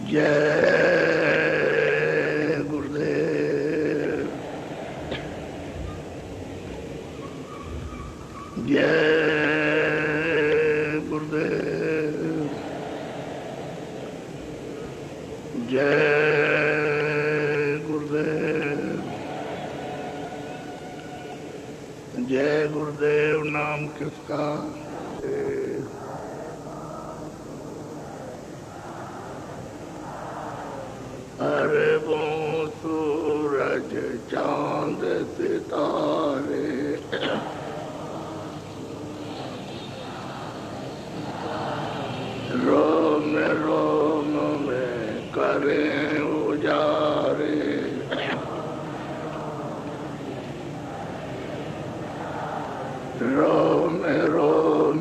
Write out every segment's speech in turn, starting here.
जय गुरुदेव। जय गुरुदेव। जय गुरुदेव। जय गुरुदेव नाम किसका? अरे वो सूरज चांद सितारे रोम रोम में करें उजारे। रोम रोम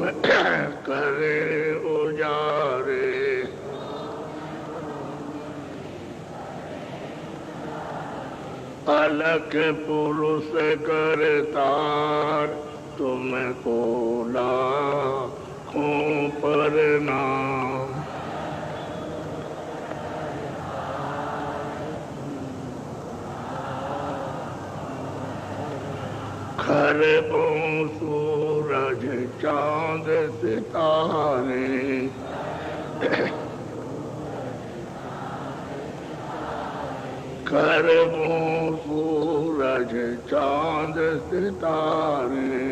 करें उजारे। अलख पुरुष करतार तुमको लाखों प्रणाम। खरबों सूरज चांद सितारे खरबों सूरज चांद सितारे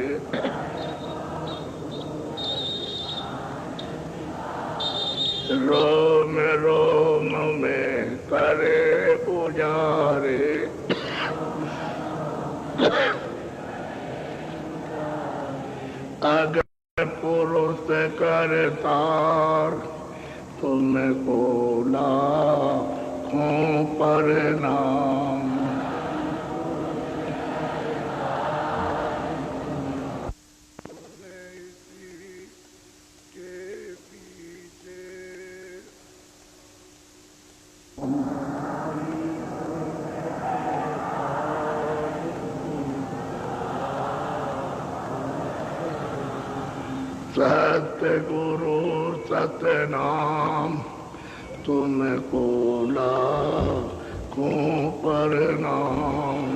रोम रोम में करे पुजारे। अगर पुरुष करतार तुमको लाखों प्रणाम। सतगुरु सतनाम तुमको लाखों प्रणाम।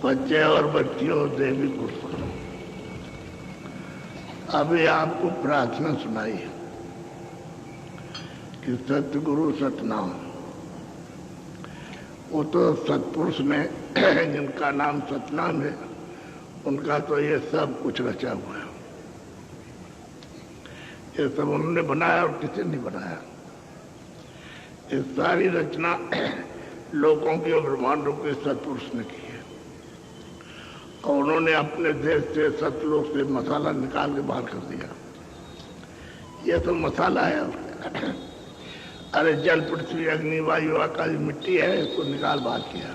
बच्चे और बच्चियों देवी पुरुषों, अभी आपको प्रार्थना सुनाई है कि सतगुरु सतनाम। वो तो सतपुरुष में जिनका नाम सतनाम है, उनका तो ये सब कुछ रचा हुआ है। ये सब उन्होंने बनाया और किसी ने बनाया। ये सारी रचना लोगों की और ब्रह्मांडों के सतपुरुष ने की है। और उन्होंने अपने देश से सतलोक से मसाला निकाल के बाहर कर दिया। यह तो मसाला है। अरे जल पृथ्वी अग्नि वायु आकाश मिट्टी है, इसको निकाल बाहर किया।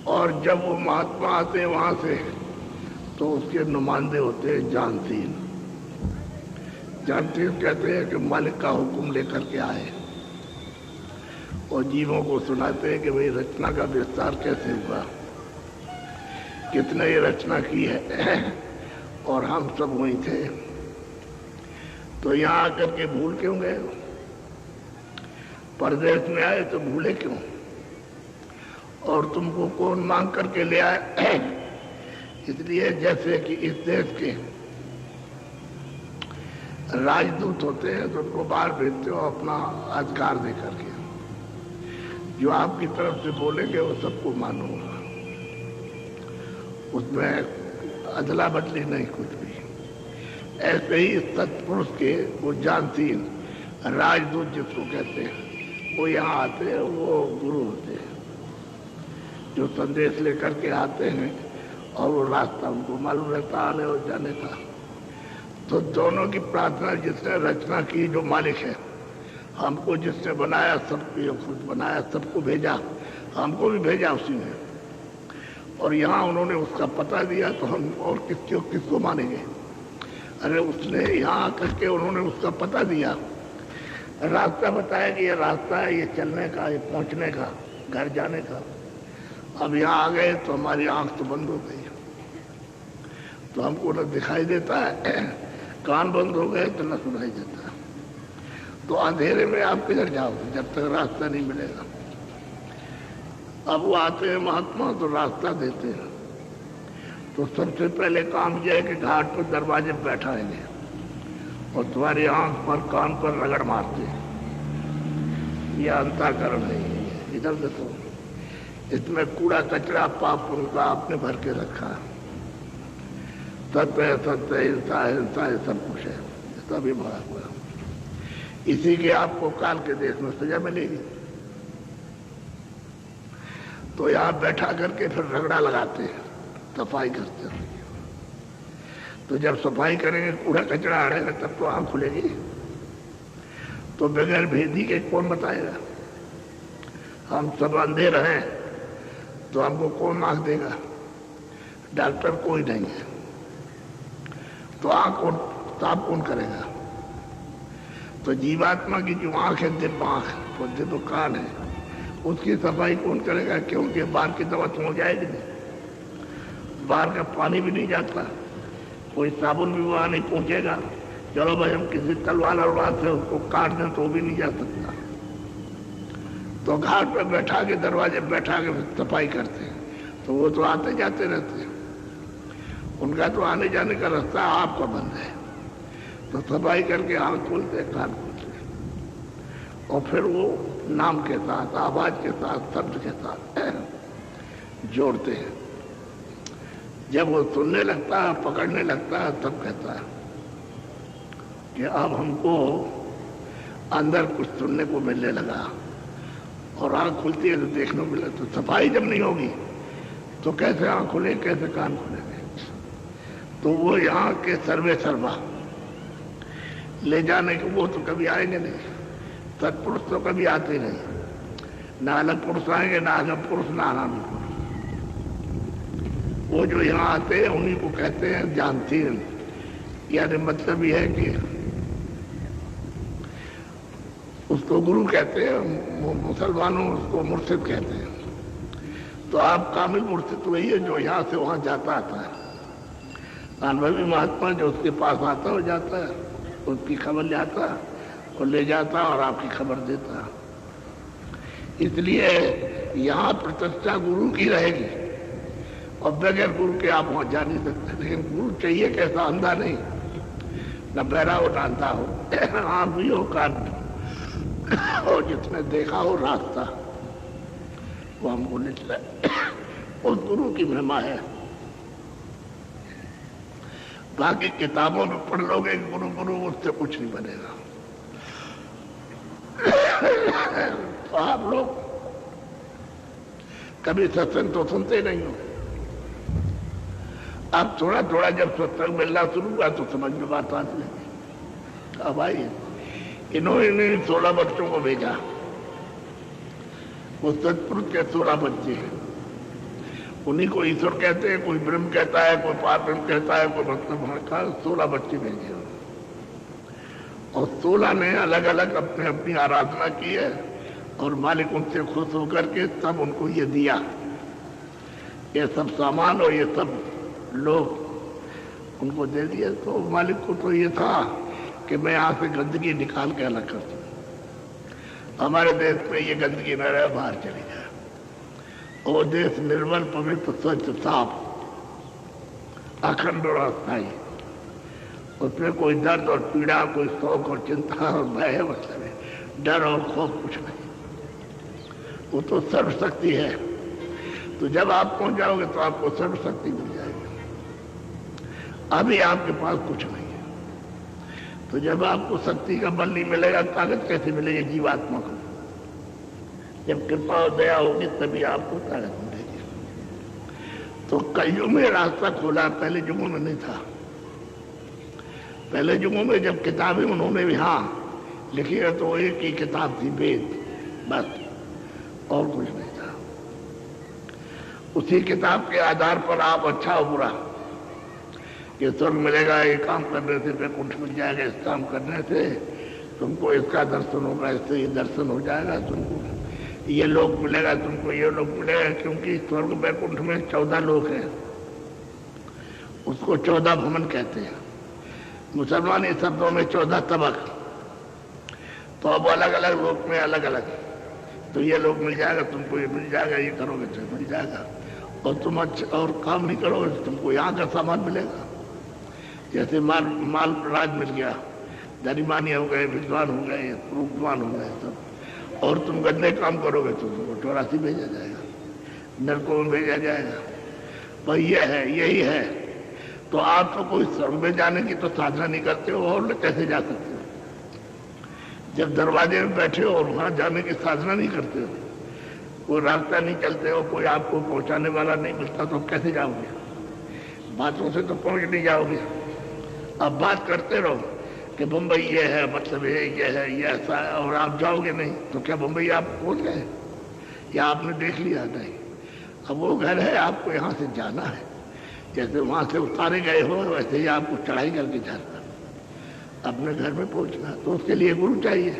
और जब वो महात्मा आते हैं वहां से, तो उसके नुमाइंदे होते हैं जानतीन। जानतीन कहते हैं कि मालिक का हुक्म लेकर के आए और जीवों को सुनाते हैं कि भाई रचना का विस्तार कैसे हुआ, कितने ये रचना की है। और हम सब वहीं थे, तो यहाँ आकर के भूल क्यों गए? परदेश में आए तो भूले क्यों? और तुमको कौन मांग करके ले आए? इसलिए जैसे कि इस देश के राजदूत होते हैं तो उनको बाहर भेजते हो अपना अधिकार दे करके। जो आपकी तरफ से बोलेंगे वो सबको मानो, उसमें अदला बदली नहीं कुछ भी। ऐसे ही सतपुरुष के वो जानतीन राजदूत जिसको कहते हैं, वो यहाँ आते हैं, वो गुरु होते हैं जो संदेश लेकर के आते हैं और वो रास्ता उनको मालूम रहता आने और जाने का। तो दोनों की प्रार्थना जिसने रचना की, जो मालिक है, हमको जिसने बनाया, सबको खुद बनाया, सबको भेजा, हमको भी भेजा उसी ने। और यहाँ उन्होंने उसका पता दिया तो हम और किसको मानेंगे? अरे उसने यहाँ आकर के उन्होंने उसका पता दिया, रास्ता बताया कि ये रास्ता है, ये चलने का, ये पहुंचने का, घर जाने का। अब यहाँ आ गए तो हमारी आंख तो बंद हो गई, तो हमको न दिखाई देता है, कान बंद हो गए तो न सुनाई देता। तो अंधेरे में आप किधर जाओगे जब तक रास्ता नहीं मिलेगा? अब वो आते हैं महात्मा तो रास्ता देते हैं। तो सबसे पहले काम यह है कि घाट पर दरवाजे पर बैठाएंगे और तुम्हारी आंख पर, कान पर रगड़ मारते हैं। ये अंतःकरण नहीं है, इधर देखो, इसमें कूड़ा कचरा पाप उनका आपने भर के रखा है। सत्य है, सत्य हिंसा है, हिंसा है, सब कुछ है, तभी भरा हुआ। इसी के आपको काल के देश में सजा मिलेगी। तो यहाँ बैठा करके फिर रगड़ा लगाते हैं, सफाई करते हैं। तो जब सफाई करेंगे, कूड़ा कचरा हटेगा, तब तो आँख खुलेगी। तो बगैर भेदी के कौन बताएगा? हम सब अंधे रहें तो हमको कौन आँख देगा? डॉक्टर कोई नहीं है, तो आँख कौन साफ कौन करेगा? तो जीवात्मा की जो आँख है, दिव्य आँख, वो दिव्य कान है, उसकी सफाई कौन करेगा? क्योंकि बाहर की दवा तो हो जाएगी नहीं, बाहर का पानी भी नहीं जाता, कोई साबुन भी वहां नहीं पहुंचेगा। चलो भाई हम किसी तलवार और से उसको काट दें तो भी नहीं जा सकता। तो घाट पे बैठा के, दरवाजे बैठा के सफाई करते हैं। तो वो तो आते जाते रहते हैं, उनका तो आने जाने का रास्ता आपका बंद है। तो सफाई करके आँख खोलते, कान खोलते, और फिर वो नाम के साथ, आवाज के साथ, शब्द के साथ जोड़ते हैं। जब वो सुनने लगता है, पकड़ने लगता है, तब कहता है कि अब हमको अंदर कुछ सुनने को मिलने लगा, और आँख खुलती है तो देखने को मिले। तो सफाई जब नहीं होगी तो कैसे आँख खुले, कैसे कान खुलेंगे? तो वो यहाँ के सर्वे सर्वा ले जाने के वो तो कभी आएंगे नहीं, सत्पुरुष तो कभी आते नहीं। ना अलग पुरुष आएंगे, ना अलग पुरुष, ना अनामी पुरुष। वो जो यहाँ आते हैं उन्हीं को कहते हैं जानतीन। यानी मतलब यह है कि उसको गुरु कहते हैं, मुसलमानों उसको मुर्शिद कहते हैं। तो आप कामिल मुर्शिद वही है जो यहाँ से वहाँ जाता आता है। अनुभवी महात्मा जो उसके पास आता हो जाता है, उसकी खबर ले आता और ले जाता और आपकी खबर देता। इसलिए यहाँ प्रतिष्ठा गुरु की रहेगी, और बगैर गुरु के आप वहाँ जा नहीं सकते। लेकिन गुरु चाहिए कैसा? अंधा नहीं, न बहरा हो, न अंधा हो, आँख भी हो, कान भी, और जिसने देखा हो रास्ता, वो हमको निचला। उस गुरु की महिमा है। बाकी किताबों में पढ़ लोगे गुरु गुरु, उससे कुछ नहीं बनेगा। तो आप लोग कभी सत्संग तो सुनते नहीं हो। अब थोड़ा थोड़ा जब सत्संग मिलना शुरू हुआ तो समझ में बात आती है। अब आई इन्होंने 16 बच्चों को भेजा, वो सतपुरुष के 16 बच्चे हैं। उन्हीं को ईश्वर कहते हैं, कोई ब्रह्म कहता है, कोई पार ब्रह्म कहता है, कोई मतलब 16 बच्चे भेजे, और 16 ने अलग अलग अपने अपनी आराधना की है, और मालिक उनसे खुश होकर के तब उनको ये दिया, ये सब सामान और ये सब लोग उनको दे दिए। तो मालिक को तो ये था कि मैं यहाँ से गंदगी निकाल के अलग कर दूँ, हमारे देश में ये गंदगी न रहे, बाहर चली जाए, और देश निर्मल, पवित्र, स्वच्छ, साफ, अखंड और अस्थायी, उसमें कोई दर्द और पीड़ा, कोई शौक और चिंता और भय, मतलब डर और खौफ कुछ नहीं। वो तो सर्वशक्ति है। तो जब आप पहुंच जाओगे तो आपको सर्वशक्ति मिल जाएगी। अभी आपके पास कुछ नहीं है, तो जब आपको शक्ति का बल नहीं मिलेगा, ताकत कैसे मिलेगी जीवात्मा को? जब कृपा और दया होगी तभी आपको ताकत मिलेगी। तो कलयुग में रास्ता खोला, पहले युगों में नहीं था। पहले युगों में जब किताबें उन्होंने यहाँ लिखी है तो एक ही किताब थी, वेद, बस, और कुछ नहीं था। उसी किताब के आधार पर आप अच्छा और बुरा, ये स्वर्ग मिलेगा, ये काम करने से वैकुंठ मिल जाएगा, इस काम करने से तुमको इसका दर्शन होगा, इससे ये दर्शन हो जाएगा, तुमको ये लोक मिलेगा, तुमको ये लोक मिलेगा। क्योंकि स्वर्ग वैकुंठ में 14 लोक हैं, उसको 14 भवन कहते हैं। मुसलमानी शब्दों में 14 तबक। तो अब अलग अलग लोक में अलग अलग, तो ये लोग मिल जाएगा, तुमको ये मिल जाएगा, ये करोगे तो मिल जाएगा, और तुम अच्छा और काम नहीं करोगे तो तुमको यहाँ का सामान मिलेगा। जैसे माल राज मिल गया, धनीमानी हो गए, विद्वान हो गए, रूपवान हो गए सब, और तुम गंदे काम करोगे तो तुमको 84 भेजा जाएगा, नरकों में भेजा जाएगा। पर यह है, यही है। तो आप तो कोई स्वर्ग में जाने की तो साधना नहीं करते हो, और कैसे जा सकते हो? जब दरवाजे में बैठे हो और वहां जाने की साधना नहीं करते हो, कोई रास्ता नहीं चलते हो, कोई आपको पहुंचाने वाला नहीं मिलता, तो कैसे जाओगे? बातों से तो पहुंच नहीं जाओगे। अब बात करते रहो कि बम्बई ये है, मतलब ये है, ये ऐसा है, और आप जाओगे नहीं तो क्या बम्बई आप पहुंच गए या आपने देख लिया? नहीं। अब वो घर है, आपको यहाँ से जाना है। जैसे वहां से उतारे गए हो वैसे ही आपको चढ़ाई करके जाना, अपने घर में पहुंचना। तो उसके लिए गुरु चाहिए,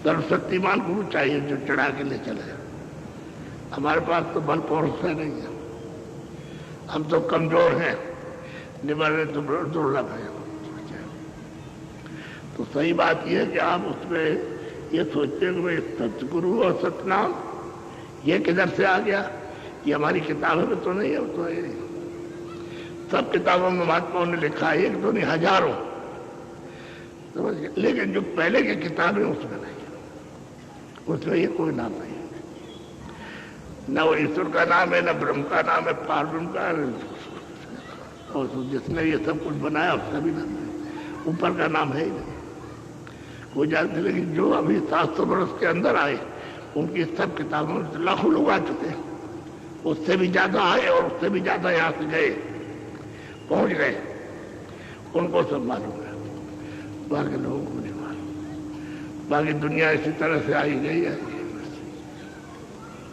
सर्वशक्तिमान गुरु चाहिए जो चढ़ा के ले चले। हमारे पास तो बल पौरुष नहीं है, हम तो कमजोर हैं, निबरने तो दुर्लभ है। तो सही बात यह है कि आप उसमें ये सोचते हैं कि सतगुरु और सतनाम ये किधर से आ गया, ये हमारी किताबों में तो नहीं है। तो है सब किताबों में महात्माओं ने लिखा है, एक तो नहीं हजारों, समझ गए। लेकिन जो पहले की किताबें उसमें नहीं है, उसमें ये कोई नाम नहीं है, न वो ईश्वर का नाम है, न ब्रह्म का नाम है, पार्वती का, और जिसने ये सब कुछ बनाया उसका भी नाम है, ऊपर का नाम है ही नहीं। वो जानते, लेकिन जो अभी 700 वर्ष के अंदर आए उनकी सब किताबों में लाखों लोग आ चुके हैं, उससे भी ज्यादा आए और उससे भी ज्यादा यहाँ से गए, पहुंच गए, उनको सब मालूम है, बाकी लोगों को नहीं मालूम। बाकी दुनिया इसी तरह से आई गई है,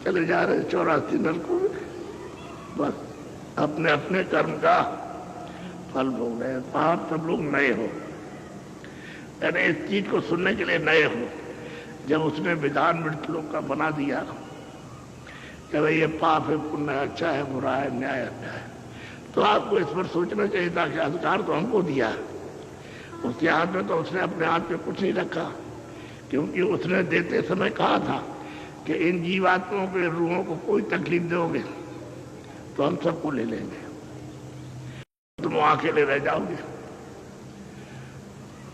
चले जा रहे 84 नरकों में, बस अपने अपने कर्म का फल भोग रहे। आप सब लोग नए हो, यानी इस चीज को सुनने के लिए नए हो। जब उसने विधान मृतलोक का बना दिया कि भाई ये पाप है, पुण्य है, अच्छा है, बुरा है, न्याय अन्याय, तो आपको इस पर सोचना चाहिए था कि अधिकार तो हमको दिया है, उसके हाथ में तो उसने अपने हाथ में कुछ नहीं रखा। क्योंकि उसने देते समय कहा था कि इन जीवात्माओं के रूहों को कोई तकलीफ दोगे तो हम सबको ले लेंगे, तुम अकेले रह जाओगे।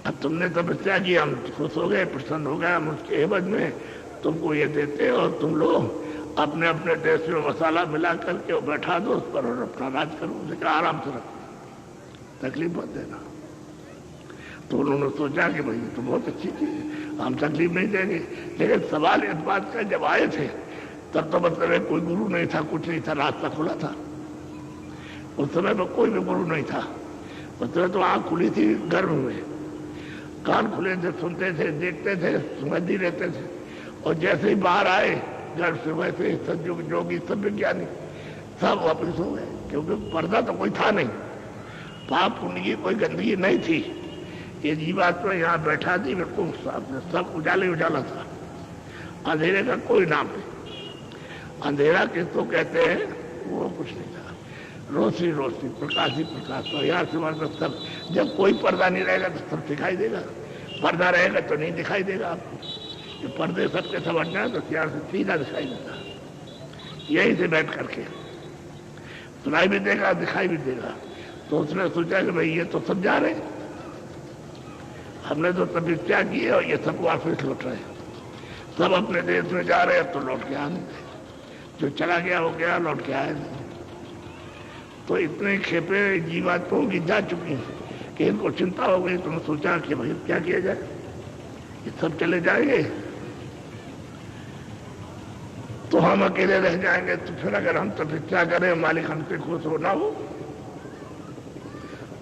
अब तुमने तपस्या की, हम खुश हो गए, प्रसन्न हो गए, हम उसके एवज में तुमको ये देते और तुम लोग अपने अपने टेस्ट में मसाला मिला करके बैठा दो उस पर और अपना राज करो, उसे आराम से रखो, तकलीफ मत देना। तो उन्होंने सोचा कि भाई तो बहुत अच्छी चीज है, हम तकलीफ नहीं देंगे। लेकिन सवाल इस बात का जब आए थे तब तो मतलब कोई गुरु नहीं था, कुछ नहीं था, रास्ता खुला था। उस समय में कोई भी गुरु नहीं था, उस समय तो आँख खुली थी गर्भ में, कान खुले थे, सुनते थे, देखते थे, समझी रहते थे। और जैसे ही बाहर आए घर से वैसे ही सज्जुग जोगी सब विज्ञानी सब वापिस हो गए, क्योंकि पर्दा तो कोई था नहीं, पाप पुण्य की कोई गंदगी नहीं थी। ये जीवात्मा यहाँ बैठा थी, बिल्कुल सब उजाले उजाला था, अंधेरे का कोई नाम नहीं। अंधेरा किसको कहते हैं वो कुछ नहीं था, रोशनी रोशनी, प्रकाश ही प्रकाश। तो यहाँ से मतलब सब, जब कोई पर्दा नहीं रहेगा तो सब दिखाई देगा, पर्दा रहेगा तो नहीं दिखाई देगा आपको। ये पर्दे सबके समझना है तो यहाँ से सीधा दिखाई देगा, यहीं से बैठ करके सुनाई भी देगा, दिखाई भी देगा। तो उसने सोचा कि भाई ये तो सब जा रहे, हमने तो तपस्या की है और ये सब वापस लौट रहे, सब अपने देश में जा रहे हैं, तो लौट के आ नहीं, जो चला गया हो गया, लौट के आए नहीं। तो इतने खेपे जीवात्माओं की जा चुकी हैं कि इनको चिंता हो गई। तुमने सोचा कि भाई क्या किया जाए, ये सब चले जाएंगे तो हम अकेले रह जाएंगे। तो फिर अगर हम तपस्या करें, मालिक हमसे खुश हो ना हो,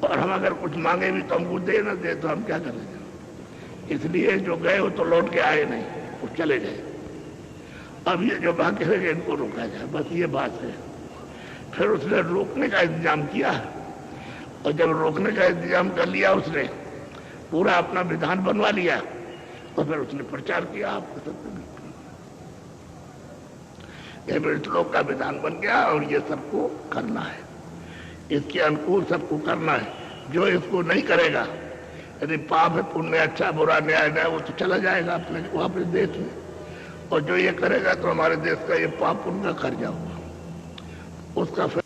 और हम अगर कुछ मांगे भी तो हमको दे ना दे, तो हम क्या करेंगे? इसलिए जो गए वो तो लौट के आए नहीं, वो चले गए। अब ये जो बाकी रह गए इनको रोका जाए, बस ये बात है। फिर उसने रोकने का इंतजाम किया, और जब रोकने का इंतजाम कर लिया उसने, पूरा अपना विधान बनवा लिया, और फिर उसने प्रचार किया आपके सबसे। ये मृत लोक का विधान बन गया और ये सबको करना है, इसके अनुकूल सबको करना है। जो इसको नहीं करेगा, यदि पाप है पुण्य अच्छा बुरा न्याय न्याय, वो तो चला जाएगा अपने वापस देश में। और जो ये करेगा तो हमारे देश का ये पाप पुण्य का कर्जा होगा उसका। फिर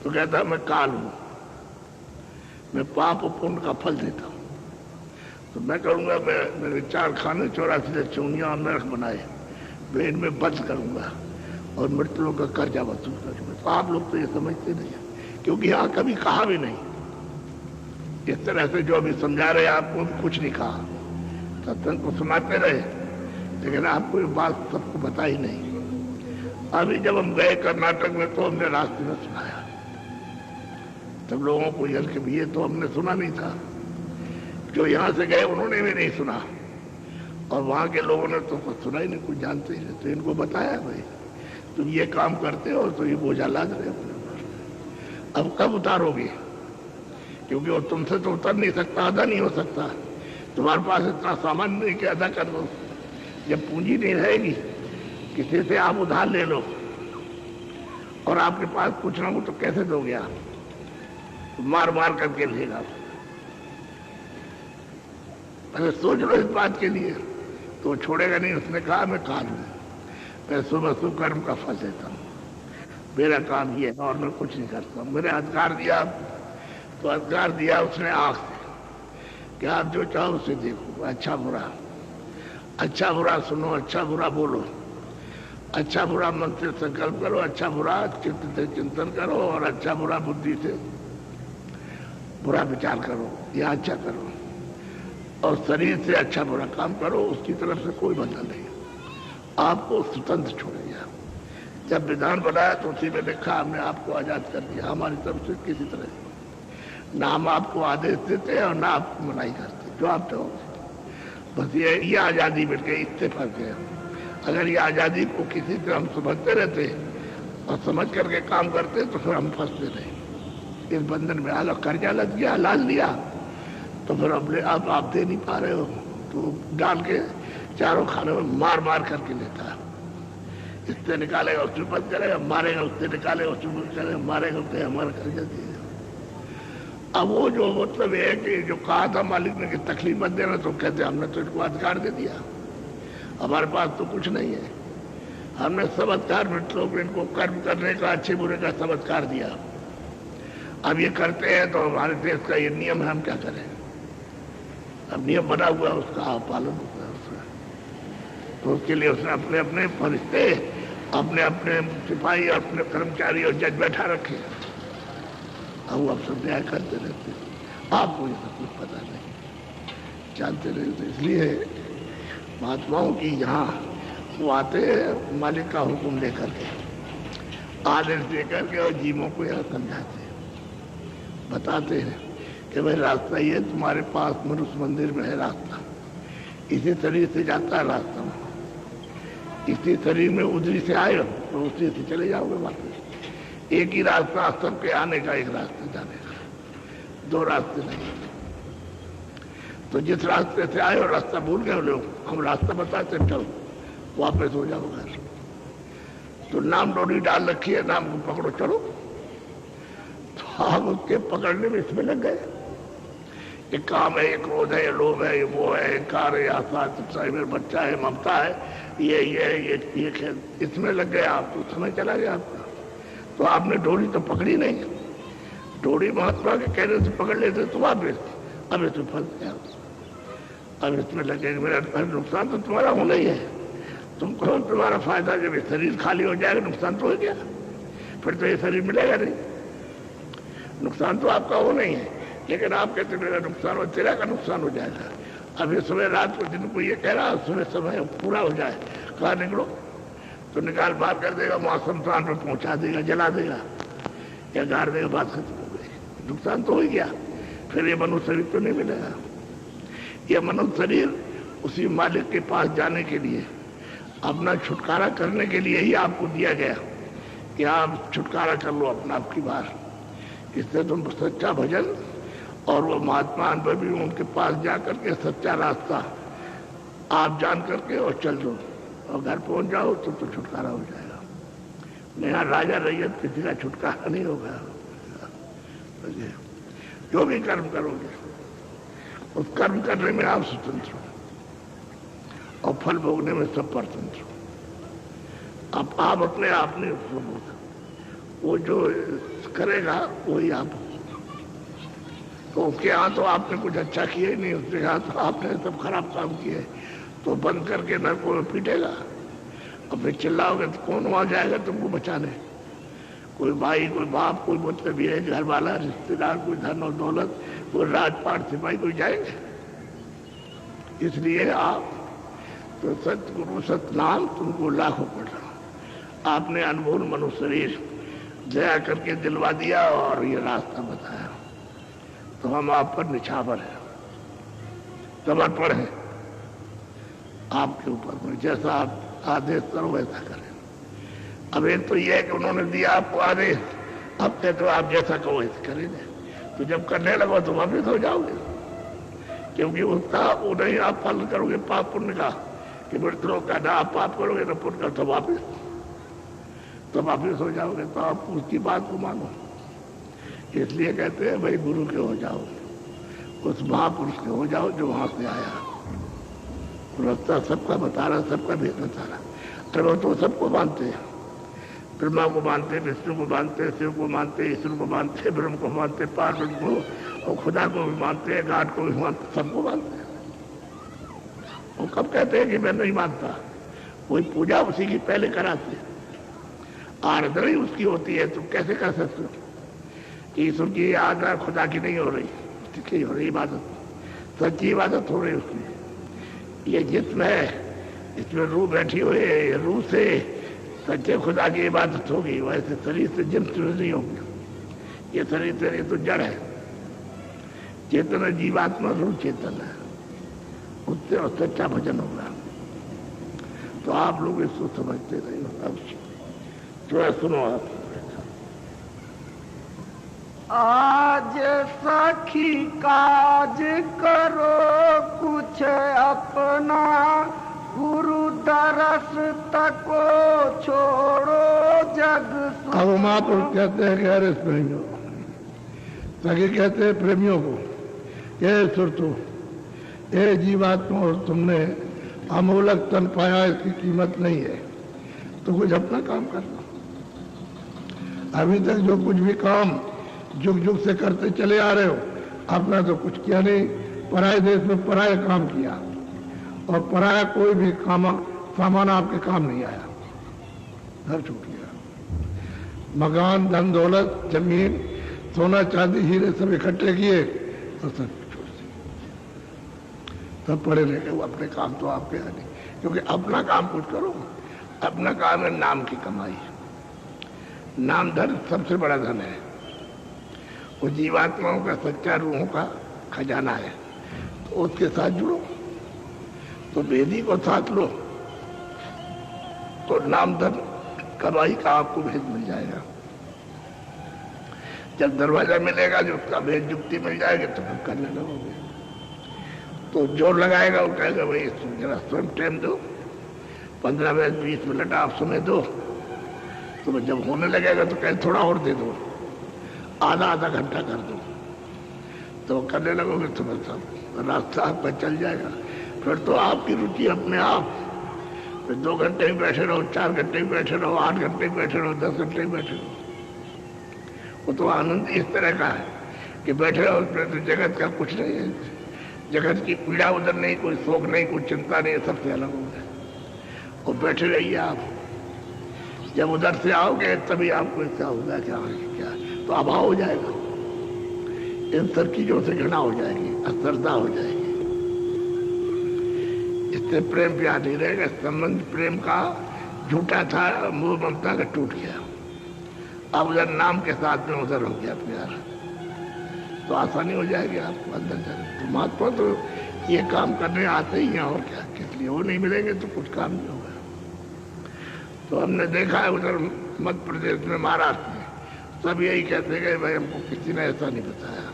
तो कहता मैं काल हूं, मैं पाप और पुण्य का फल देता हूं। तो मैं करूंगा, मेरे 4 खाने 84 चूनियां और नरक बनाए, मैं इनमें बंद करूंगा और मृत्युओं का कर्जा वसूल करूंगा। तो आप लोग तो ये समझते नहीं है, क्योंकि यहाँ कभी कहा भी नहीं। इस तरह से जो अभी समझा रहे आपको कुछ नहीं कहा, सत्संग को सुनाते रहे, लेकिन आपको ये बात सबको बताई नहीं। अभी जब हम गए कर्नाटक में तो हमने रास्ते में सुनाया, तब लोगों को ये कि ये तो हमने सुना नहीं था। जो यहाँ से गए उन्होंने भी नहीं सुना, और वहां के लोगों ने तो कुछ सुना ही नहीं, कुछ जानते ही नहीं। तो इनको बताया भाई तुम ये काम करते हो तो ये बोझा लाद रहे हो, अब कब उतारोगे? क्योंकि वो तुमसे तो उतर नहीं सकता, अदा नहीं हो सकता। तुम्हारे पास इतना सामान नहीं कि अदा कर दो। जब पूंजी नहीं रहेगी, किसी से आप उधार ले लो और आपके पास कुछ ना हो तो कैसे दोगे आप? तो मार मार करके लेगा। पहले सोच लो इस बात के लिए, तो छोड़ेगा नहीं। उसने कहा मैं काल हूं, मैं सुबह शुभ कर्म का फल देता हूं, मेरा काम ये है और मैं कुछ नहीं करता। मैंने अधिकार दिया, तो अधिकार दिया उसने आंख से कि आप जो चाहो उसे देखो, अच्छा बुरा, अच्छा बुरा सुनो, अच्छा बुरा बोलो, अच्छा बुरा मन से संकल्प करो, अच्छा बुरा चित्त से चिंतन करो, और अच्छा बुरा बुद्धि से बुरा विचार करो या अच्छा करो, और शरीर से अच्छा बुरा काम करो। उसकी तरफ से कोई बंधन नहीं, आपको स्वतंत्र छोड़ेगा। जब विधान बनाया तो उसी में लिखा हमने आपको आजाद कर दिया, हमारी तरफ से किसी तरह ना हम आपको आदेश देते और ना आपको मनाही करते, जो आप चाहो। बस ये आजादी मिल गई, इससे फंस गए। अगर ये आजादी को किसी तरह हम समझते रहते और समझ करके काम करते तो फिर हम फंसते रहे इस बंधन में। अलग कर्जा लग गया, लाल लिया, तो फिर अब आप दे नहीं पा रहे हो, तो डाल के चारों खाने में मार मार करके लेता है। इससे निकालेगा उससे बंद करेगा, मारेगा उससे निकालेगा उससे बंद करेगा, मारेगा उससे हमारा कर्जा दिएगा। अब वो जो मतलब है कि जो कहा था मालिक ने कि तकलीफ मत देना, तो कहते हमने तो इनको अधिकार दे दिया, हमारे पास तो कुछ नहीं है। हमने सब अधिकार मतलब इनको कर्म करने का, अच्छे बुरे का सब अधिकार दिया। अब ये करते हैं तो हमारे देश का ये नियम है, हम क्या करें? अब नियम बना हुआ है, उसका पालन होता है उसका। तो उसके लिए उसने अपने अपने फरिश्ते, अपने अपने सिपाही, अपने कर्मचारी और जज बैठा रखे। अब वो अब सब न्याय करते रहते, आपको ये सब कुछ पता नहीं, जानते रहते। इसलिए महात्माओं की यहाँ वो आते हैं मालिक का हुक्म लेकर के, आदेश देकर के, और जीवों को यह समझाते हैं, बताते हैं कि भाई रास्ता ये तुम्हारे पास मनुष्य मंदिर में है रास्ता, इसी शरीर से जाता है रास्ता, इसी शरीर में उधरी से आए हो तो उसी से चले जाओगे वापस। एक ही रास्ता सबके आने का, एक रास्ते जाने का, दो रास्ते नहीं। तो जिस रास्ते से आए हो रास्ता भूल गए लोग, हम रास्ता बताते चलो वापस हो जाओ घर। तो नाम डोरी डाल रखी है, नाम को पकड़ो चलो। तो हम उसके पकड़ने में इसमें लग गए। ये काम है, ये क्रोध है, ये लोभ है, ये वो है, ये कार है, आशा है, बच्चा है, ममता है, ये खेल, इसमें लग गए आप। तो समय चला गया आपका। तो आपने डोरी तो पकड़ी नहीं, डोरी महात्मा के कहने से पकड़ लेते तो वापस, अब इसमें फंस गया। अब इसमें लगे मेरा नुकसान तो तुम्हारा होना ही है, तुम कहो तुम्हारा फायदा, जब ये शरीर खाली हो जाएगा नुकसान तो हो गया, फिर तो ये शरीर मिलेगा नहीं। नुकसान तो आपका होना ही है, लेकिन आप कहते मेरा नुकसान हो, तेरा का नुकसान हो जाएगा। अभी सुबह रात को दिन को ये कह रहा सुबह समय पूरा हो जाए, कहा निकलो, तो निकाल बाहर कर देगा, वहां शमशान पर पहुंचा देगा, जला देगा या गाड़ देगा, बात खत्म हो गई। नुकसान तो हो गया, फिर ये मनुष्य शरीर तो नहीं मिलेगा। यह मनुष्य शरीर उसी मालिक के पास जाने के लिए, अपना छुटकारा करने के लिए ही आपको दिया गया कि आप छुटकारा कर लो अपना आपकी बार। इससे तुम सच्चा भजन और वो महात्मा अनुभव भी उनके पास जा करके सच्चा रास्ता आप जान करके और चल दो और घर पहुंच जाओ तो छुटकारा हो जाएगा। यहाँ राजा रैयत किसी का छुटकारा नहीं होगा। जो भी कर्म करोगे उस कर्म करने में आप स्वतंत्र हो और फल भोगने में सब परतंत्र हो। अब आप अपने आप नहीं उसको, वो जो करेगा वही आप। तो उसके यहाँ तो आपने कुछ अच्छा किया ही नहीं, उसके यहाँ तो आपने सब खराब काम किए, तो बंद करके नरकों में पीटेगा और फिर चिल्लाओगे तो कौन वहां जाएगा तुमको बचाने? कोई भाई, कोई बाप, कोई मतलब ये घर वाला, रिश्तेदार, कोई धन और दौलत, कोई राजपाट सिपाही, कोई जाएंगे? इसलिए आप तो सतगुरु सतनाम तुमको लाखों पड़ रहा। आपने अनमोल मनुष्य शरीर दया करके दिलवा दिया और ये रास्ता बताया, तो हम आप पर निछावर है, समर्पण है आपके ऊपर में। जैसा आप आदेश करो वैसा करें। अब एक तो यह है कि उन्होंने दिया आपको आदेश, अब कहते हो आप जैसा कहो वैसे करेंगे, तो जब करने लगो तो वापिस हो जाओगे, क्योंकि उसका उन्हें आप फल करोगे पाप पुण्य का कि मृतलों का ना आप पाप करोगे ना पुण्य का, तो वापिस हो जाओगे। तो आप उसकी बात को मानो। इसलिए कहते हैं भाई गुरु के हो जाओ, उस महापुरुष के हो जाओ जो वहां से आया, रास्ता सबका बता रहा, सबका भेद बता रहा। अगर तो सबको मानते हैं, ब्रह्मा को मानते, विष्णु को मानते, शिव को मानते, ईश्वर को मानते, ब्रह्म को मानते, पार्वती को और खुदा को भी मानते हैं, घाट को भी मानते, सबको मानते हैं। वो कब कहते हैं कि मैं नहीं मानता? कोई पूजा उसी की पहले कराते, आराधना ही उसकी होती है, तो कैसे कर सकते हो? ईश्वर की आराधना खुदा की नहीं हो रही, उसकी हो रही इबादत, सच्ची इबादत हो रही उसकी। ये जिस्म है, इसमें रूह बैठी हुई है, रूह से सच्चे खुदा की इबादत होगी, वैसे शरीर से जिस्म नहीं होगी। ये शरीर तेरी तो जड़ है, चेतन है, जीवात्मा रूह चेतन है, उससे और सच्चा भजन होगा। तो आप लोग इसको समझते नहीं हो। अब थोड़ा सुनो आप। आज सखी काज करो कुछ अपना, गुरु दरस तको छोड़ो जग। अब महापुरुष कहते हैं कि अरे प्रेमियों, सखी कहते हैं प्रेमियों को, ये सुरतु, ये जीवात्मा और तुमने अमूलक तन पाया, इसकी कीमत नहीं है, तो कुछ अपना काम करना। अभी तक जो कुछ भी काम जुग जुग से करते चले आ रहे हो, अपना तो कुछ किया नहीं, पराये देश में पराया काम किया, और पराया कोई भी सामान आपके काम नहीं आया, घर छूट गया। मकान, धन दौलत, जमीन, सोना चांदी, हीरे सब इकट्ठे किए और सब छोड़ दिए। सब पड़े रह गए, वो अपने काम तो आपके यहाँ नहीं, क्योंकि अपना काम कुछ करो। अपना काम है नाम की कमाई। नाम धन सबसे बड़ा धन है, वो जीवात्माओं का सच्चा रूहों का खजाना है। तो उसके साथ जुड़ो, तो वेदी को साथ लो, तो नाम धन कमाई का आपको भेद मिल जाएगा। जब दरवाजा मिलेगा, जो उसका भेद युक्ति मिल जाएगी, तो फिर करने लगोगे। तो जोर लगाएगा, वो कहेगा भाई जरा स्वयं टाइम दो, 15 मिनट 20 मिनट आप समय दो। तो जब होने लगेगा तो कहे थोड़ा और दे दो, आधा घंटा कर दो। तो करने लगोगे तो सब रास्ता आपका चल जाएगा। फिर तो आपकी रुचि अपने आप, फिर 2 घंटे में बैठे रहो, 4 घंटे में बैठे रहो, 8 घंटे में बैठे रहो, 10 घंटे में बैठे रहो। वो तो आनंद इस तरह का है कि बैठे रहो, उसमें तो जगत का कुछ नहीं है, जगत की पीड़ा उधर नहीं, कोई शोक नहीं, कोई चिंता नहीं, सबसे अलग हो गया। और बैठे रहिए आप। जब उधर से आओगे तभी आपको ऐसा होगा क्या तो अभाव हो जाएगा, इन सब चीजों से घृणा हो जाएगी, असरदा हो जाएगी। इससे प्रेम प्यार नहीं रहेगा। संबंध प्रेम का झूठा था, मोह ममता का टूट गया। अब उधर नाम के साथ में उधर हो गया प्यार, तो आसानी हो जाएगी आपको अंदर जाने। तो महात्मा तो ये काम करने आते ही हैं और क्या, किस लिए? वो नहीं मिलेंगे तो कुछ काम नहीं होगा। तो हमने देखा है उधर मध्य प्रदेश में, महाराष्ट्र में, सब यही कहते गए भाई हमको किसी ने ऐसा नहीं बताया।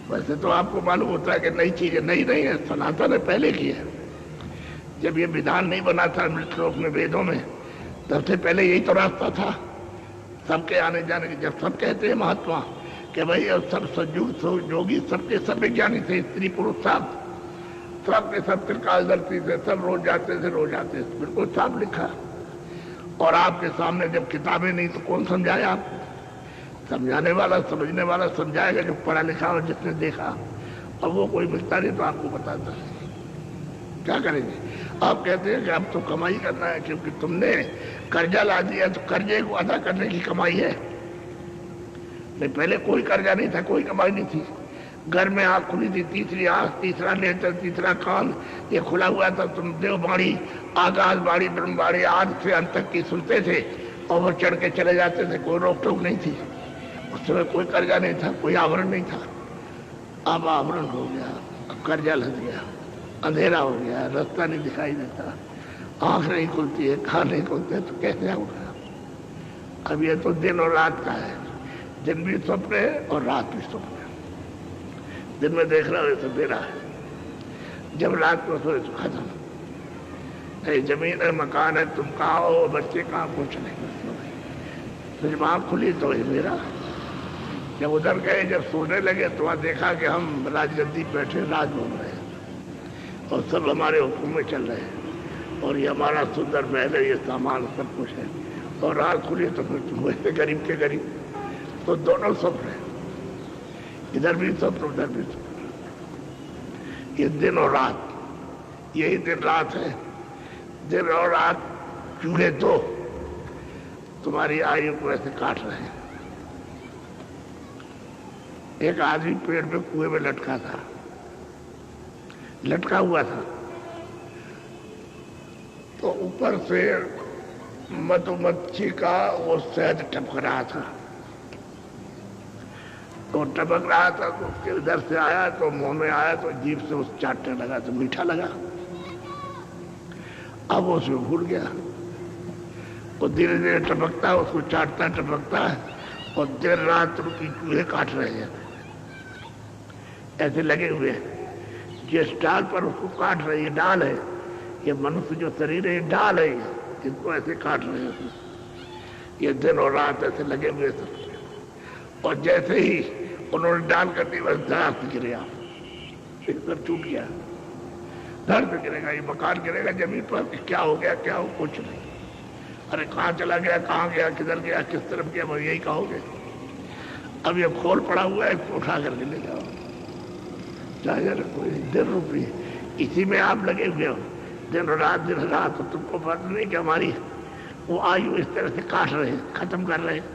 वैसे तो आपको मालूम होता है कि नई चीजें नहीं है, सनातन ने पहले की है। जब ये विधान नहीं बना था मृतलोक में, वेदों में, तब से पहले यही तो रास्ता था सबके आने जाने के। जब सब कहते हैं महात्मा कि भाई अब सब सज्जुग योगी सबके सब विज्ञानी थे, स्त्री पुरुष सबके सब त्रिकालदर्शी थे, सब रोज जाते थे, बिल्कुल साफ लिखा। और आपके सामने जब किताबें नहीं तो कौन समझाए? आप समझाने वाला, समझने वाला समझाएगा जो पढ़ा लिखा और जिसने देखा। अब वो कोई मिलता नहीं तो आपको बताता है, क्या करेंगे? आप कहते हैं कि अब तो कमाई करना है क्योंकि तुमने कर्जा ला दिया, तो कर्जे को अदा करने की कमाई है। नहीं, पहले कोई कर्जा नहीं था, कोई कमाई नहीं थी। घर में आँख खुली थी, तीसरी आँख, तीसरा नेत्र, तीसरा कान, ये खुला हुआ था। तुम देवबाणी, आकाशवाणी, ब्रह्मवाणी आदि से अंत तक की सुनते थे और वो चढ़ के चले जाते थे, कोई रोक टोक नहीं थी। उस समय कोई कर्जा नहीं था, कोई आवरण नहीं था। अब आवरण हो गया, अब कर्जा लग गया, अंधेरा हो गया, रास्ता नहीं दिखाई देता, आँख नहीं खुलती है, कान नहीं खुलते, तो कैसे होगा? अब ये तो दिन और रात का है, दिन भी स्वप्न है और रात भी स्वप्न है। दिन में देख रहा है तो अंधेरा है, जब रात को सोए तो खत्म। नहीं, जमीन है, मकान है, तुम कहाँ हो, बच्चे कहाँ, कुछ नहीं। फिर आँख खुली तो ये मेरा। जब उधर गए, जब सोने लगे तो वहाँ देखा कि हम राजगद्दी बैठे राज भोग रहे हैं और सब हमारे हुक्म में चल रहे हैं और ये हमारा सुंदर महल है, ये सामान सब कुछ है। और रात खुली तो फिर तुम वैसे गरीब के गरीब। तो दोनों स्वप्न है, इधर भी स्वप्न, उधर भी स्वप्न। ये दिन और रात, यही दिन रात है। दिन और रात चूहे दो तुम्हारी आयु को ऐसे काट रहे हैं। एक आदमी पेड़ पे कुएं में लटका था, लटका हुआ था, तो ऊपर से मधुमक्खी का वो शहद टपक रहा था। तो टपक रहा था तो उसके इधर से आया तो मुंह में आया तो जीभ से उस चाटने लगा तो मीठा लगा। अब वो उसमें भूल गया। वो धीरे धीरे टपकता है, उसको चाटता टपकता है और देर रात रुकी चूहे काट रहे हैं, ऐसे लगे हुए हैं। जिस डाल पर उसको काट रहे हैं, डाल है, ये मनुष्य जो शरीर है डाल है, इसको ऐसे काट रहे हैं। ये दिन और रात ऐसे लगे हुए सब। और जैसे ही उन्होंने डाल कर दी बस धड़ से गिरेगा, सब टूट गया। धड़ से गिरेगा, ये मकान गिरेगा जमीन पर। क्या हो गया, क्या हो? कुछ नहीं। अरे कहाँ चला गया, कहाँ गया, किधर गया, किस तरफ गया, वो यही कहोगे। अब ये खोल पड़ा हुआ है, इसको उठा करके ले जाओ, चाहे कोई दिन रुपये, इसी में आप लगे हुए हो दिन रात। तो तुमको पता नहीं कि हमारी वो आयु इस तरह से काट रहे हैं, खत्म कर रहे हैं।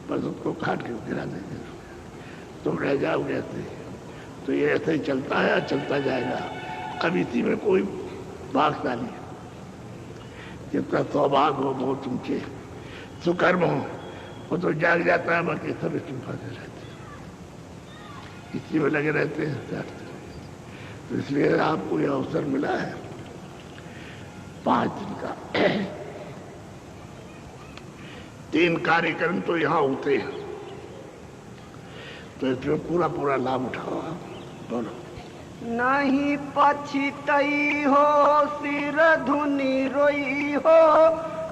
बस उसको काट के गिरा देंगे, तुम रह जाओगे ऐसे। तो ये ऐसे ही चलता है, चलता जाएगा। अब इसी में कोई भागता नहीं। जिसका सौभाग्य हो, बहुत ऊंचे सुकर्म हो, वो तो जाग जाता है, बाकी सब इस्तीफाते रहते हैं, इसी में लगे रहते हैं। तो इसलिए आपको यह अवसर मिला है 5 दिन का। 3 कार्यक्रम तो यहाँ होते हैं, तो इसमें पूरा पूरा लाभ उठाओ आप। बोलो। नहीं पछितई हो सिर धुनी रोई हो,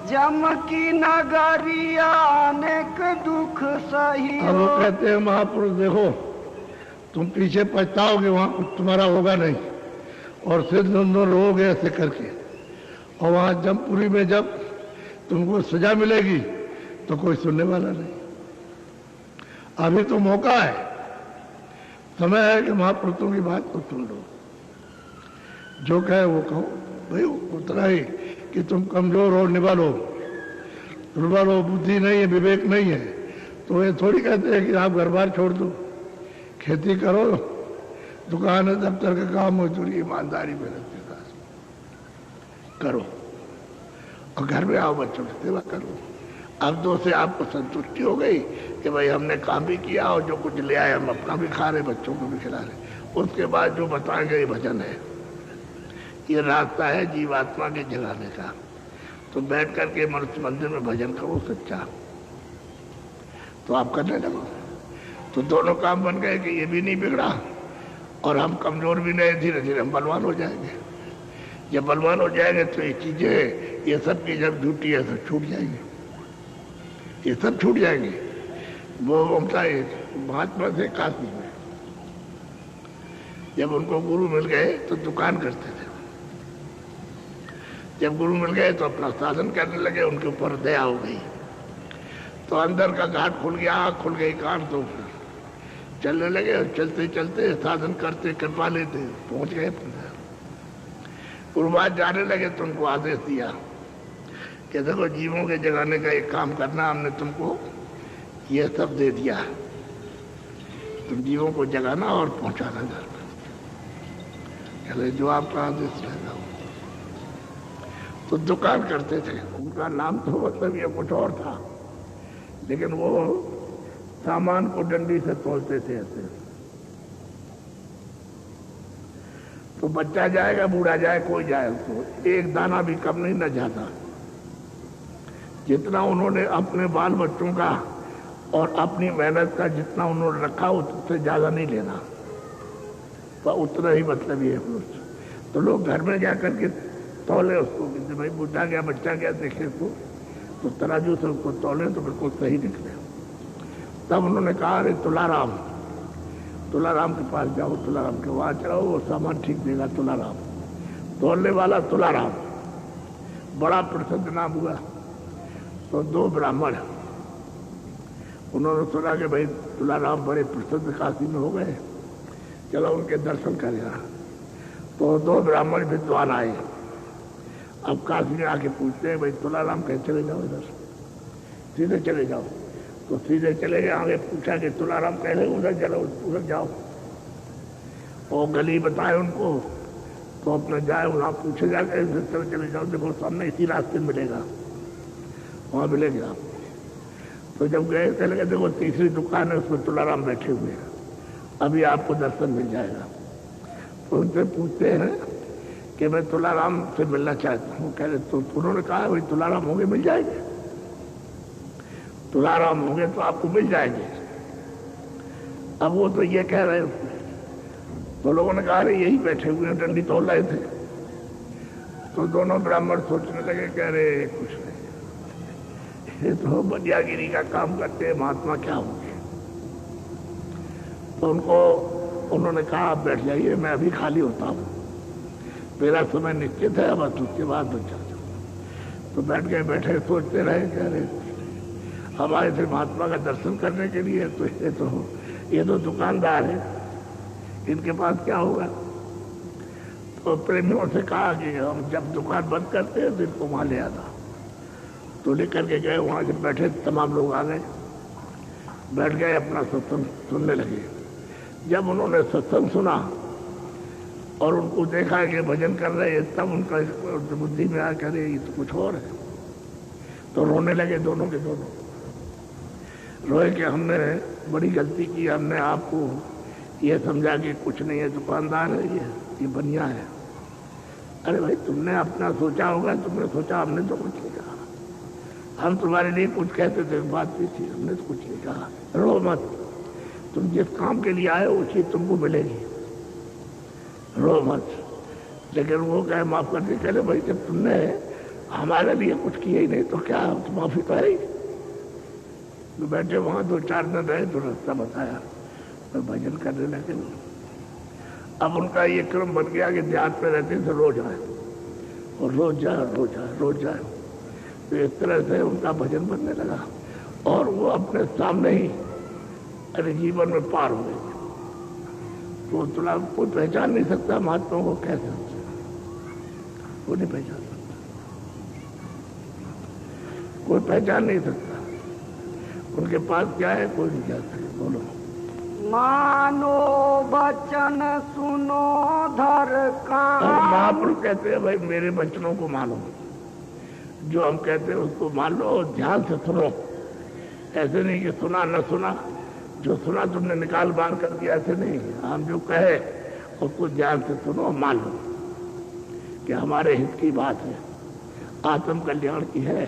जम की नगरिया अनेक दुख सही हो। अब वो कहते हैं महापुरुष देखो तुम पीछे पछताओगे, वहां कुछ तुम्हारा होगा नहीं, और फिर दोनों रोगे ऐसे करके। और वहां जमपुरी में जब तुमको सजा मिलेगी तो कोई सुनने वाला नहीं। अभी तो मौका है, समय है कि महापुरुषों की बात को सुन लो, जो कहे वो कहो। भाई उतना ही कि तुम कमजोर हो, निभालो, दुर्बल हो, बुद्धि नहीं है, विवेक नहीं है, तो ये थोड़ी कहते हैं कि आप घर बार छोड़ दो, खेती करो, दुकान है, दफ्तर का काम, मजदूरी, ईमानदारी मेहनत के साथ करो और घर में आओ, बच्चों की सेवा करो। अब 2 से आपको संतुष्टि हो गई कि भाई हमने काम भी किया और जो कुछ ले आए हम अपना भी खा रहे, बच्चों को भी खिला रहे, उसके बाद जो बताएंगे ये भजन है, ये रास्ता है जीवात्मा के जगाने का। तो बैठ करके मनुष्य मंदिर में भजन करो सच्चा, तो आप करने लगो। तो दोनों काम बन गए कि ये भी नहीं बिगड़ा और हम कमजोर भी नहीं, धीरे धीरे हम बलवान हो जाएंगे। जब बलवान हो जाएंगे तो ये चीजें, ये सब की जब ड्यूटी है सब छूट जाएंगे, ये सब छूट जाएंगे। वो उनका महात्मा थे काशी में, जब उनको गुरु मिल गए तो दुकान करते थे। जब गुरु मिल गए तो अपना साधन करने लगे, उनके ऊपर दया हो गई तो अंदर का घाट खुल गया, आँख खुल गई, कान, तो चलने लगे। और चलते चलते साधन करते कृपा लेते पहुंच गए। गुरुवार जाने लगे तो उनको आदेश दिया कि देखो जीवों के जगाने का एक काम करना, हमने तुमको ये सब दे दिया, तुम जीवों को जगाना और पहुंचाना घर पर। चले जो आपका आदेश रहेगा। तो दुकान करते थे, उनका नाम तो मतलब ये कुछ और था, लेकिन वो सामान को डंडी से तोलते थे ऐसे। तो बच्चा जाएगा, बूढ़ा जाए, कोई जाए, तो एक दाना भी कम नहीं न जाता। जितना उन्होंने अपने बाल बच्चों का और अपनी मेहनत का जितना उन्होंने रखा, उससे ज्यादा नहीं लेना, तो उतना ही मतलब ये है। तो लोग घर में जाकर के तौले उसको, भाई बूढ़ा गया, बच्चा गया, देखे तो तराजू से उसको तौले तो बिल्कुल सही निकले। तब उन्होंने कहा अरे तुलाराम, तुलाराम के पास जाओ, तुलाराम के वहां चलाओ, वो सामान ठीक देगा। तुलाराम, तोलने वाला तुलाराम, बड़ा प्रसिद्ध नाम हुआ। तो दो ब्राह्मण, उन्होंने सुना कि भाई तुलाराम बड़े प्रसिद्ध काशी में हो गए, चलो उनके दर्शन करेगा। तो दो ब्राह्मण विद्वान आए। अब काशी में आके पूछते हैं भाई तुलाराम कहे चले जाओ, इधर सीधे चले जाओ। तो सीधे चले गए। आगे पूछा कि तुलाराम कह रहे उधर चलो, उधर जाओ। और गली बताए उनको, तो अपने जाए वहाँ पूछे जाके चलो चले जाओ, देखो सामने इसी रास्ते मिलेगा, वहाँ मिलेंगे आप। तो जब गए चले गए, देखो तीसरी दुकान है, उसमें तुलाराम बैठे हुए हैं, अभी आपको दर्शन मिल जाएगा। तो उनसे पूछते हैं कि मैं तुलाराम से मिलना चाहता हूँ। कह रहे तो उन्होंने कहा भाई तुलाराम होंगे मिल जाएंगे, तुलाराम होंगे तो आपको मिल जाएंगे। अब वो तो ये कह रहे उसमें, तो लोगों ने कहा अरे यही बैठे हुए हैं, डंडी तोल रहे थे। तो दोनों ब्राह्मण सोचने लगे, कह रहे कुछ नहीं, ये तो बनियागिरी का काम करते हैं, महात्मा क्या होंगे। तो उन्होंने कहा आप बैठ जाइए, मैं अभी खाली होता हूँ, मेरा समय निश्चित है, बस उसके बाद बच्चा। तो बैठ गए, बैठे सोचते रहे, कह रहे हमारे से महात्मा का दर्शन करने के लिए, तो ये तो दुकानदार है, इनके पास क्या होगा। तो प्रेमियों से कहा कि हम जब दुकान बंद करते हैं तो इनको वहां ले आना। तो लेकर के गए, वहां जब बैठे तमाम लोग आ गए, बैठ गए, अपना सत्संग सुनने लगे। जब उन्होंने सत्संग सुना और उनको देखा कि भजन कर रहे हैं, तब उनका बुद्धि में आ करे ये तो कुछ और है। तो रोने लगे, दोनों के दोनों रोए कि हमने बड़ी गलती की, हमने आपको ये समझा कि कुछ नहीं है, दुकानदार है, ये बनिया है। अरे भाई तुमने अपना सोचा होगा, तुमने सोचा, हमने तो कुछ नहीं कहा। हम तुम्हारे लिए कुछ कहते थे, बात भी थी, हमने तो कुछ नहीं कहा। रो मत, तुम जिस काम के लिए आए वो चीज तुमको मिलेगी, रो मत। लेकिन वो कहे माफ कर दे, कह भाई जब तुमने हमारे लिए कुछ किया ही नहीं तो क्या माफी तो है ही। तो बैठे वहां 2-4 दिन रहे, तो रास्ता बताया, तो भजन करने लगे। अब उनका ये क्रम बन गया कि देहात में रहते थे, रोज आए और रोज जाए, रोज आए, रोज जाए। तो इस तरह से उनका भजन बनने लगा और वो अपने सामने ही अरे जीवन में पार हो गए। तो तुला कोई पहचान नहीं सकता महात्मा को, कैसे वो नहीं पहचान सकता, कोई पहचान नहीं सकता। उनके पास क्या है, कोई नहीं जा सकता। बोलो मानो वचन सुनो धर कान। महापुरुष कहते हैं भाई मेरे वचनों को मानो, जो हम कहते हैं उसको मान लो, ध्यान से सुनो। ऐसे नहीं कि सुना न सुना, जो सुना तुमने निकाल बाहर कर दिया, ऐसे नहीं। हम जो कहे उसको ध्यान से सुनो, मान लो कि हमारे हित की बात है, आत्म कल्याण की है।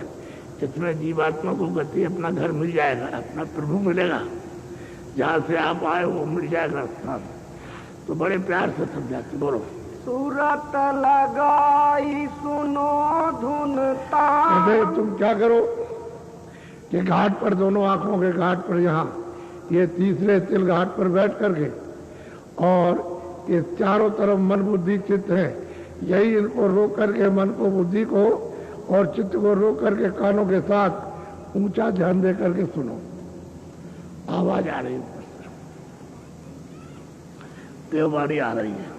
इसमें जीवात्मा को गति अपना घर मिल जाएगा, अपना प्रभु मिलेगा, जहाँ से आप आए वो मिल जाएगा स्थान। तो बड़े प्यार से समझाते, बोलो। सूरत लगाई सुनो धुन तान। तुम क्या करो कि घाट पर, दोनों आंखों के घाट पर, यहाँ ये तीसरे तिल घाट पर बैठ करके, और ये चारों तरफ मन बुद्धि चित्त है, यही इनको रोक करके, मन को, बुद्धि को और चित्त को रोक करके कानों के साथ ऊंचा ध्यान दे करके सुनो। आवाज आ रही है, देववाणी आ रही है,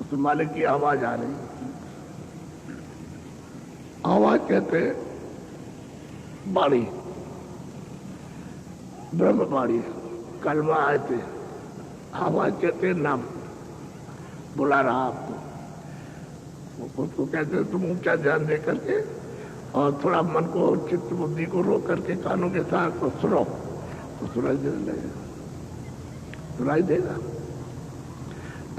उस मालिक की आवाज आ रही है। आवाज कहते हैं वाणी, ब्रह्म वाणी, कलमा आए थे। आवाज कहते हैं नाम, बुला रहा आपको, उसको कहते हैं तुम ऊंचा ध्यान दे करके और थोड़ा मन को, चित्त बुद्धि को रोक करके कानों के साथ तो सुनो, तो सुनाई देने लगेगा, सुनाई देगा।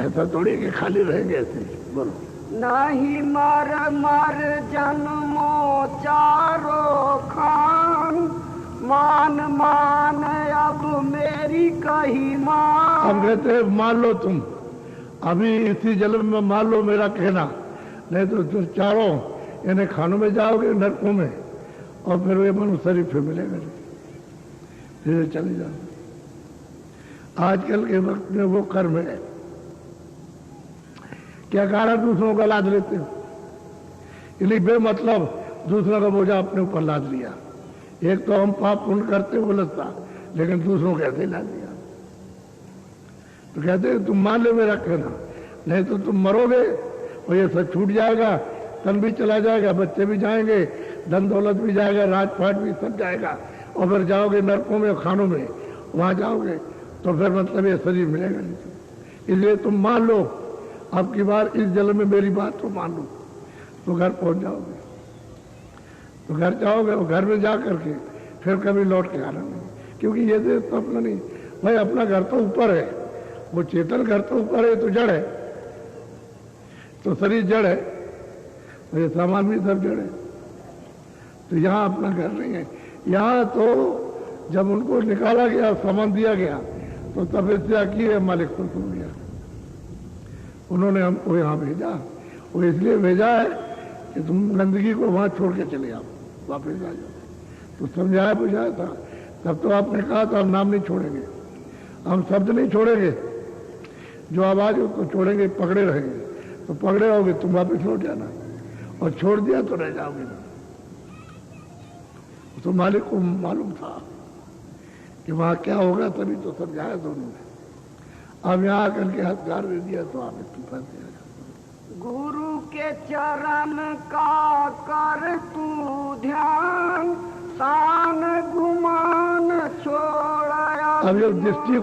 ऐसा थोड़ी कि खाली रहेंगे ऐसे। बोलो। नहीं मर मर जन्मो चारो खान, मान मान अब मेरी कही मान। हम कहते हैं मान लो, तुम अभी इसी जन्म में मान लो मेरा कहना, नहीं तो तुम चारों यानी खानों में जाओगे, नरकों में, और फिर वे मनुष्य शरीर फिर मिलेगा, धीरे चले जाओ। आजकल के वक्त में वो कर्म है, क्या कारण दूसरों का लाद लेते हो, इसलिए बेमतलब दूसरों का बोझा अपने ऊपर लाद लिया। एक तो हम पाप पुण्य करते वो लगता, लेकिन दूसरों को ऐसे लाद दिया। तो कहते हैं तुम मान ले मेरा कहना, नहीं तो तुम मरोगे और ये सब छूट जाएगा, तन भी चला जाएगा, बच्चे भी जाएंगे, धन दौलत भी जाएगा, राजपाट भी सब जाएगा, और फिर जाओगे नरकों में, खानों में, वहां जाओगे तो फिर मतलब ये शरीर मिलेगा नहीं। इसलिए तुम मान लो, अब की बार इस जन्म में मेरी बात तो मान लो, तो घर पहुंच जाओगे। तो घर जाओगे और घर में जा करके फिर कभी लौट के आना नहीं, क्योंकि ये देश तो अपना नहीं भाई, अपना घर तो ऊपर है, वो चेतन घर तो ऊपर है, तो जड़ है, तो शरीर जड़ है, तो ये सामान भी सब जड़ है। तो यहाँ अपना घर नहीं है। यहाँ तो जब उनको निकाला गया, सामान दिया गया, तो तपस्या की है, मालिक को सुन लिया, उन्होंने हमको यहाँ भेजा। वो इसलिए भेजा है कि तुम गंदगी को वहां छोड़ के चले आओ, वापस आ जाओ। तो समझाया बुझाया था, तब तो आपने कहा था हम नाम नहीं छोड़ेंगे, हम शब्द नहीं छोड़ेंगे, जो आवाज उसको छोड़ेंगे, पकड़े रहेंगे। तो पकड़े होगे तुम वापस लौट जाना, और छोड़ दिया तो रह जाओगे। तो मालिक को मालूम था कि वहां क्या होगा, तभी तो समझाया दोनों ने। अब यहाँ आकर के हथियार दे दिया तो आप इसको फंस दिया। गुरु के चरण का कर तू ध्यान, शान गुमान छोड़ा। अब जब दृष्टि